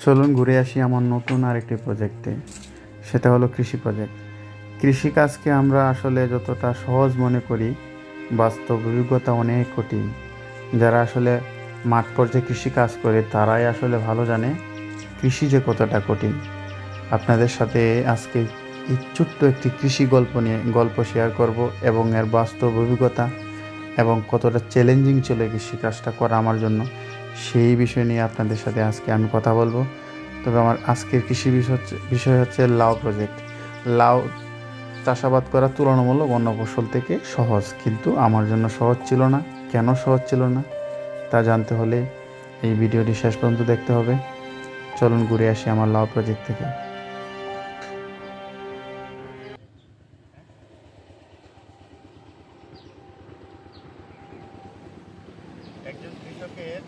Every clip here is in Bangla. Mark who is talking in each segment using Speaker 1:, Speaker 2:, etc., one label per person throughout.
Speaker 1: চলুন ঘুরে আসি আমার নতুন আরেকটি প্রজেক্টে। সেটা হলো কৃষি প্রজেক্ট। কৃষিকাজকে আমরা আসলে যতটা সহজ মনে করি, বাস্তব অভিজ্ঞতা অনেক কঠিন। যারা আসলে মাঠ পর্যায়ে কৃষিকাজ করে তারাই আসলে ভালো জানে কৃষি যে কতটা কঠিন। আপনাদের সাথে আজকে এই ছোট্ট একটি কৃষি গল্প শেয়ার করব এবং এর বাস্তব অভিজ্ঞতা এবং কতটা চ্যালেঞ্জিং ছিল এই কৃষিকাজটা করা আমার জন্য, সেই বিষয় নিয়ে আপনাদের সাথে আজকে আমি কথা বলবো। তবে আমার আজকের বিষয় হচ্ছে লাউ প্রজেক্ট। লাউ চাষাবাদ করা তুলনামূলক অন্য ফসল থেকে সহজ, কিন্তু আমার জন্য সহজ ছিল না। কেন সহজ ছিল না তা জানতে হলে এই ভিডিওটি শেষ পর্যন্ত দেখতে হবে। চলুন ঘুরে আসি আমার লাউ প্রজেক্ট থেকে।
Speaker 2: একজন কৃষকের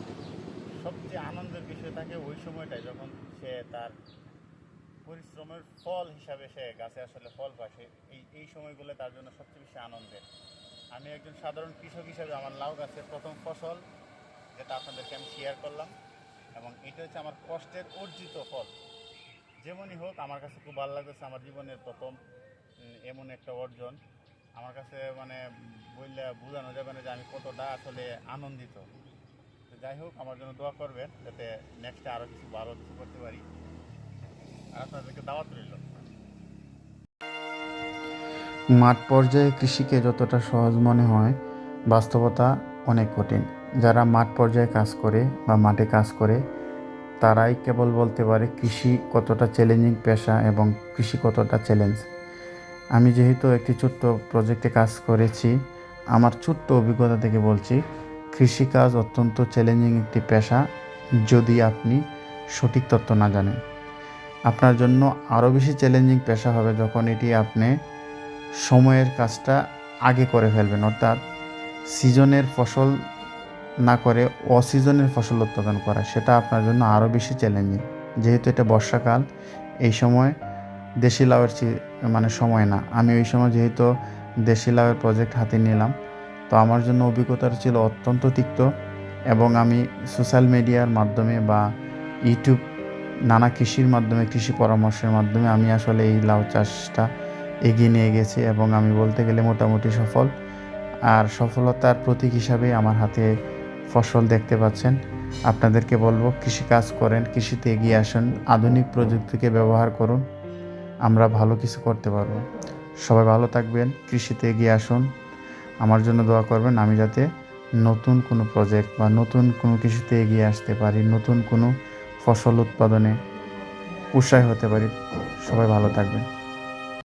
Speaker 2: সবচেয়ে আনন্দের বিষয় থাকে ওই সময়টায় যখন সে তার পরিশ্রমের ফল হিসাবে সে গাছে আসলে ফল পায়। এই সময়গুলো তার জন্য সবচেয়ে বেশি আনন্দের। আমি একজন সাধারণ কৃষক হিসাবে আমার লাউ গাছের প্রথম ফসল, যেটা আপনাদেরকে আমি শেয়ার করলাম, এবং এটা হচ্ছে আমার কষ্টের অর্জিত ফল। যেমনই হোক আমার কাছে খুব ভালো লাগতেছে। আমার জীবনের প্রথম এমন একটা অর্জন আমার কাছে মানে বললে বোঝানো যাবে না যে আমি কতটা আসলে আনন্দিত। তো যাই হোক, আমার জন্য দোয়া করবেন যাতে নেক্সটে আরও কিছু ভালো কিছু করতে পারি। আর আপনাদেরকে দাওয়াত রইল।
Speaker 1: মাঠ পর্যায়ে কৃষিকে যতটা সহজ মনে হয়, বাস্তবতা অনেক কঠিন। যারা মাঠ পর্যায়ে কাজ করে বা মাঠে কাজ করে তারাই কেবল বলতে পারে কৃষি কতটা চ্যালেঞ্জিং পেশা এবং কৃষি কতটা চ্যালেঞ্জ। আমি যেহেতু একটি ছোট্ট প্রজেক্টে কাজ করেছি, আমার ছোট্ট অভিজ্ঞতা থেকে বলছি, কৃষিকাজ অত্যন্ত চ্যালেঞ্জিং একটি পেশা যদি আপনি সঠিক তথ্য না জানেন। আপনার জন্য আরও বেশি চ্যালেঞ্জিং পেশা হবে যখন এটি আপনি সময়ের কাজটা আগে করে ফেলবেন, অর্থাৎ সিজনের ফসল না করে অসিজনের ফসল উৎপাদন করা। সেটা আপনার জন্য আরও বেশি চ্যালেঞ্জিং। যেহেতু এটা বর্ষাকাল, এই সময় দেশি লাউয়ের সময় না। আমি ওই সময় যেহেতু দেশি লাউয়ের প্রজেক্ট হাতে নিলাম, তো আমার জন্য অভিজ্ঞতাটা ছিল অত্যন্ত তিক্ত। এবং আমি সোশ্যাল মিডিয়ার মাধ্যমে বা ইউটিউব নানা কৃষির মাধ্যমে, কৃষি পরামর্শের মাধ্যমে আমি আসলে এই লাউ চাষটা এগিয়ে নিয়ে গেছি এবং আমি বলতে গেলে মোটামুটি সফল। আর সফলতার প্রতীক হিসাবে আমার হাতে ফসল দেখতে পাচ্ছেন। আপনাদেরকে বলবো, কৃষিকাজ করেন, কৃষিতে এগিয়ে আসুন, আধুনিক প্রযুক্তিকে ব্যবহার করুন, আমরা ভালো কিছু করতে পারবো। সবাই ভালো থাকবেন, কৃষিতে এগিয়ে আসুন, আমার জন্য দোয়া করবেন আমি যাতে নতুন কোনো প্রজেক্ট বা নতুন কোনো কিছুতে এগিয়ে আসতে পারি, নতুন কোনো ফসল উৎপাদনে উৎসাহী হতে পারি। সবাই ভালো থাকবেন।